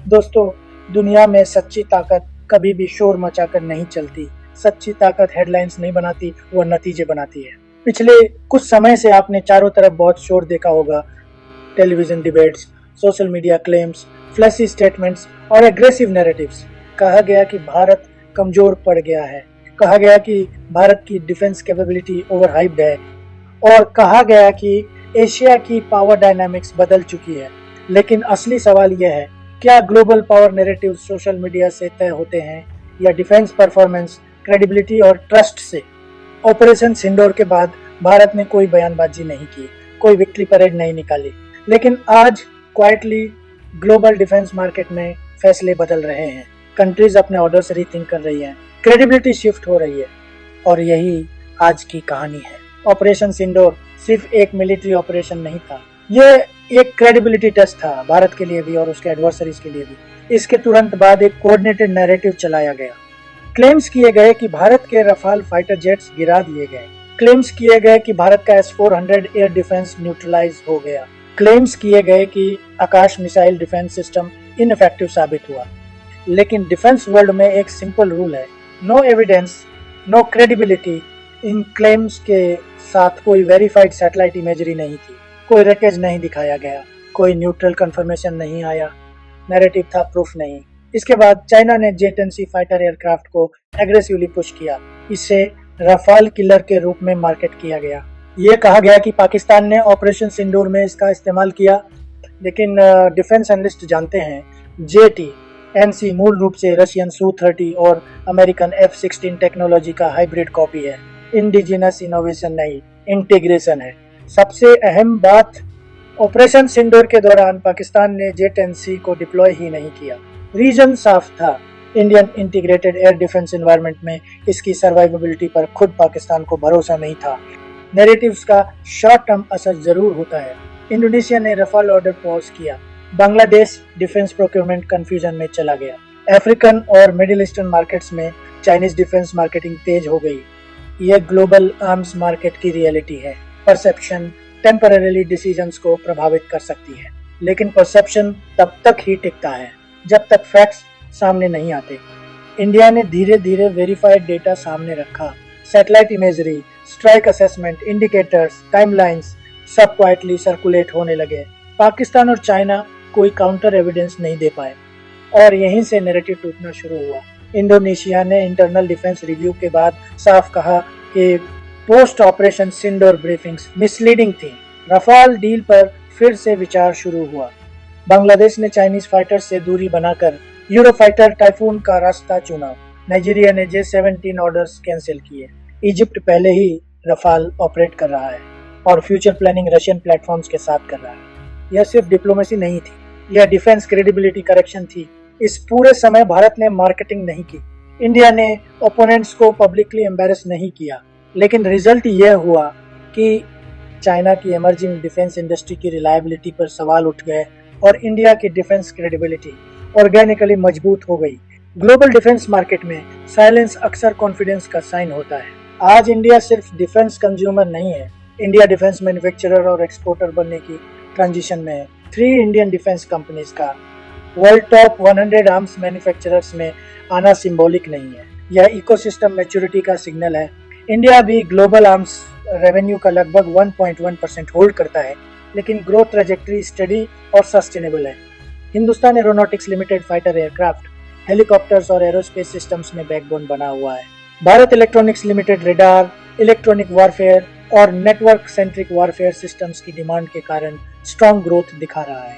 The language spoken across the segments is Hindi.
दोस्तों, दुनिया में सच्ची ताकत कभी भी शोर मचाकर नहीं चलती। सच्ची ताकत हेडलाइंस नहीं बनाती, वो नतीजे बनाती है। पिछले कुछ समय से आपने चारों तरफ बहुत शोर देखा होगा। Television debates, social media claims, flashy statements और एग्रेसिव नैरेटिव्स। कहा गया कि भारत कमजोर पड़ गया है। कहा गया कि भारत की डिफेंस कैपेबिलिटी ओवरहाइप्ड है। और कहा गया कि एशिया की पावर डायनामिक्स बदल चुकी है। लेकिन असली सवाल यह है, क्या global power narrative social media से तय होते हैं या डिफेंस परफॉर्मेंस, क्रेडिबिलिटी और ट्रस्ट से? ऑपरेशन सिंदूर के बाद भारत ने कोई बयानबाजी नहीं की, कोई विक्ट्री परेड नहीं निकाली, लेकिन आज क्वाइटली ग्लोबल डिफेंस मार्केट में फैसले बदल रहे हैं। कंट्रीज अपने ऑर्डर्स रीथिंक कर रही हैं, क्रेडिबिलिटी शिफ्ट हो रही है, और यही आज की कहानी है। ऑपरेशन सिंदूर सिर्फ एक मिलिट्री ऑपरेशन नहीं था, यह एक क्रेडिबिलिटी टेस्ट था, भारत के लिए भी और उसके एडवर्सरीज के लिए भी। इसके तुरंत बाद एक कोऑर्डिनेटेड नैरेटिव चलाया गया। क्लेम्स किए गए कि भारत के रफाल फाइटर जेट्स गिरा दिए गए। क्लेम्स किए गए कि भारत का S-400 एयर डिफेंस न्यूट्रलाइज हो गया। क्लेम्स किए गए कि आकाश मिसाइल डिफेंस सिस्टम इनइफेक्टिव साबित हुआ। लेकिन डिफेंस वर्ल्ड में एक सिंपल रूल है, नो एविडेंस, नो क्रेडिबिलिटी। इन क्लेम्स के साथ कोई वेरीफाइड सैटेलाइट इमेजरी नहीं थी, कोई रैकेज नहीं दिखाया गया, कोई न्यूट्रल कंफर्मेशन नहीं आया, नैरेटिव था, प्रूफ नहीं। इसके बाद चाइना ने J-10C फाइटर एयरक्राफ्ट को एग्रेसिवली पुश किया। इसे रफाल किलर के रूप में मार्केट किया गया। ये कहा गया कि पाकिस्तान ने ऑपरेशन सिंदूर में इसका इस्तेमाल किया, लेकिन डिफेंस एनालिस्ट जानते हैं J-10C मूल रूप से रशियन Su-30 और अमेरिकन F-16 टेक्नोलॉजी का हाइब्रिड कॉपी है। इंडिजिनस इनोवेशन नहीं, इंटीग्रेशन है। सबसे अहम बात, ऑपरेशन सिंदूर के दौरान पाकिस्तान ने J-10C को डिप्लॉय ही नहीं किया। रीजन साफ था, Indian integrated air defence environment में इसकी सर्वाइवेबिलिटी पर खुद पाकिस्तान को भरोसा नहीं था। नैरेटिव्स का शॉर्ट टर्म असर जरूर होता है। इंडोनेशिया ने रफाल ऑर्डर पॉज किया। बांग्लादेश डिफेंस प्रोक्योरमेंट कंफ्यूजन में चला गया। अफ्रीकन और मिडिल ईस्टर्न मार्केट्स में चाइनीज डिफेंस मार्केटिंग तेज हो गई। यह ग्लोबल आर्म्स मार्केट की रियलिटी है। परसेप्शन टेम्पररीली डिसीजंस को प्रभावित कर सकती है, लेकिन परसेप्शन तब तक ही टिकता है जब तक फैक्ट्स सामने नहीं आते। इंडिया ने धीरे धीरे वेरीफाइड डेटा सामने रखा। Satellite imagery, strike assessment, indicators, timelines सब क्वाइटली सर्कुलेट होने लगे। पाकिस्तान और चाइना कोई काउंटर एविडेंस नहीं दे पाए, और यहीं से नैरेटिव टूटना शुरू हुआ। इंडोनेशिया ने इंटरनल डिफेंस रिव्यू के बाद साफ कहा कि पोस्ट ऑपरेशन सिंदूर ब्रीफिंग्स मिसलीडिंग थी। रफाल डील पर फिर से विचार शुरू हुआ। बांग्लादेश ने चाइनीज फाइटर से दूरी बनाकर यूरोफाइटर टाइफून का रास्ता चुना। नाइजीरिया ने J-17 ऑर्डर्स कैंसिल किए। इजिप्ट पहले ही रफाल ऑपरेट कर रहा है और फ्यूचर प्लानिंग रशियन प्लेटफॉर्म्स के साथ कर रहा है। यह सिर्फ डिप्लोमेसी नहीं थी, यह डिफेंस क्रेडिबिलिटी करेक्शन थी। इस पूरे समय भारत ने मार्केटिंग नहीं की, इंडिया ने ओपोनेंट्स को पब्लिकली एम्बैरस नहीं किया, लेकिन रिजल्ट यह हुआ कि चाइना की इमर्जिंग डिफेंस इंडस्ट्री की रिलायबिलिटी पर सवाल उठ गए और इंडिया की डिफेंस क्रेडिबिलिटी ऑर्गेनिकली मजबूत हो गई। ग्लोबल डिफेंस मार्केट में साइलेंस अक्सर कॉन्फिडेंस का साइन होता है। आज इंडिया सिर्फ डिफेंस कंज्यूमर नहीं है, इंडिया डिफेंस मैन्युफैक्चरर और एक्सपोर्टर बनने की ट्रांजिशन में है। 3 इंडियन डिफेंस कंपनीज का वर्ल्ड टॉप 100 आर्म्स मैन्युफैक्चरर्स में आना सिंबॉलिक नहीं है, यह इकोसिस्टम मैच्योरिटी का सिग्नल है। इंडिया भी ग्लोबल आर्म्स रेवेन्यू का लगभग 1.1% होल्ड करता है, लेकिन ग्रोथ ट्रैजेक्टरी स्टडी और सस्टेनेबल है। Hindustan aeronautics limited fighter aircraft, helicopters और एरोस्पेस सिस्टम्स में बैकबोन बना हुआ है। Bharat electronics limited radar, electronic warfare और नेटवर्क सेंट्रिक वॉरफेयर सिस्टम्स की डिमांड के कारण स्ट्रॉन्ग ग्रोथ दिखा रहा है।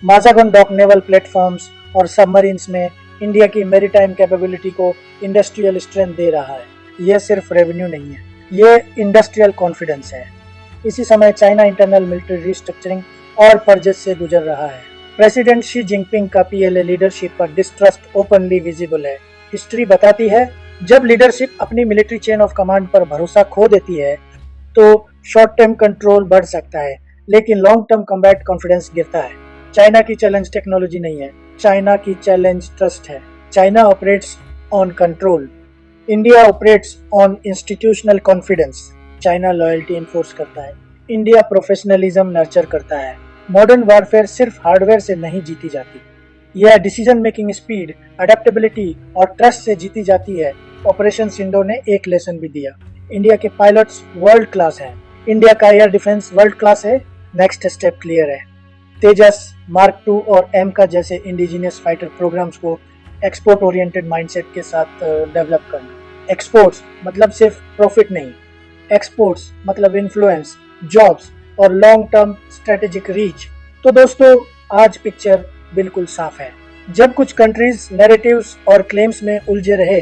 माजागन डॉक नेवल प्लेटफॉर्म्स और सबमरीन्स में इंडिया की मैरीटाइम कैपेबिलिटी को इंडस्ट्रियल स्ट्रेंथ दे रहा है। यह सिर्फ रेवेन्यू नहीं है, यह इंडस्ट्रियल कॉन्फिडेंस है। इसी समय चाइना इंटरनल मिलिट्री रिस्ट्रक्चरिंग और परजेस से गुजर रहा है। प्रेसिडेंट शी जिनपिंग का PLA लीडरशिप पर डिस्ट्रस्ट ओपनली विजिबल है। हिस्ट्री बताती है, जब लीडरशिप अपनी मिलिट्री चेन ऑफ कमांड पर भरोसा खो देती है तो शॉर्ट टर्म कंट्रोल बढ़ सकता है, लेकिन लॉन्ग टर्म कॉम्बैट कॉन्फिडेंस गिरता है। चाइना की चैलेंज टेक्नोलॉजी नहीं है, चाइना की चैलेंज ट्रस्ट है। China operates on control, India operates on institutional confidence. China loyalty enforce करता है, इंडिया प्रोफेशनलिज्म नर्चर करता है। मॉडर्न वॉरफेयर सिर्फ हार्डवेयर से नहीं जीती जाती, यह डिसीजन मेकिंग स्पीड, अडेप्टेबिलिटी और ट्रस्ट से जीती जाती है। ऑपरेशन सिंडोर ने एक लेसन भी दिया। इंडिया के पायलट्स वर्ल्ड क्लास हैं। इंडिया का एयर डिफेंस वर्ल्ड क्लास है। नेक्स्ट स्टेप क्लियर है। तेजस, मार्क 2 और एम का जैसे इंडिजिनियस फाइटर प्रोग्राम्स को एक्सपोर्ट ओरिएंटेड माइंडसेट के साथ डेवलप करना। एक्सपोर्ट्स मतलब सिर्फ प्रॉफिट नहीं, एक्सपोर्ट्स मतलब इन्फ्लुएंस, जॉब्स और लॉन्ग टर्म स्ट्रेटेजिक रीच। तो दोस्तों, आज पिक्चर बिल्कुल साफ है। जब कुछ कंट्रीज नैरेटिव्स और क्लेम्स में उलझे रहे,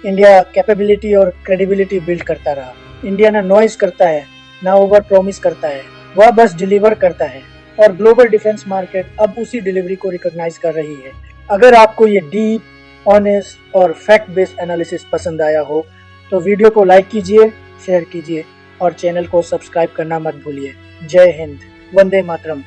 इंडिया कैपेबिलिटी और क्रेडिबिलिटी बिल्ड करता रहा। इंडिया ना नॉइज करता है, ना ओवर प्रॉमिस करता है, वह बस डिलीवर करता है। और ग्लोबल डिफेंस मार्केट अब उसी डिलीवरी को रिकॉग्नाइज कर रही है। अगर आपको ये डीप, ऑनेस्ट और फैक्ट बेस्ड एनालिसिस पसंद आया हो तो वीडियो को लाइक कीजिए, शेयर कीजिए और चैनल को सब्सक्राइब करना मत भूलिए। जय हिंद, वंदे मातरम।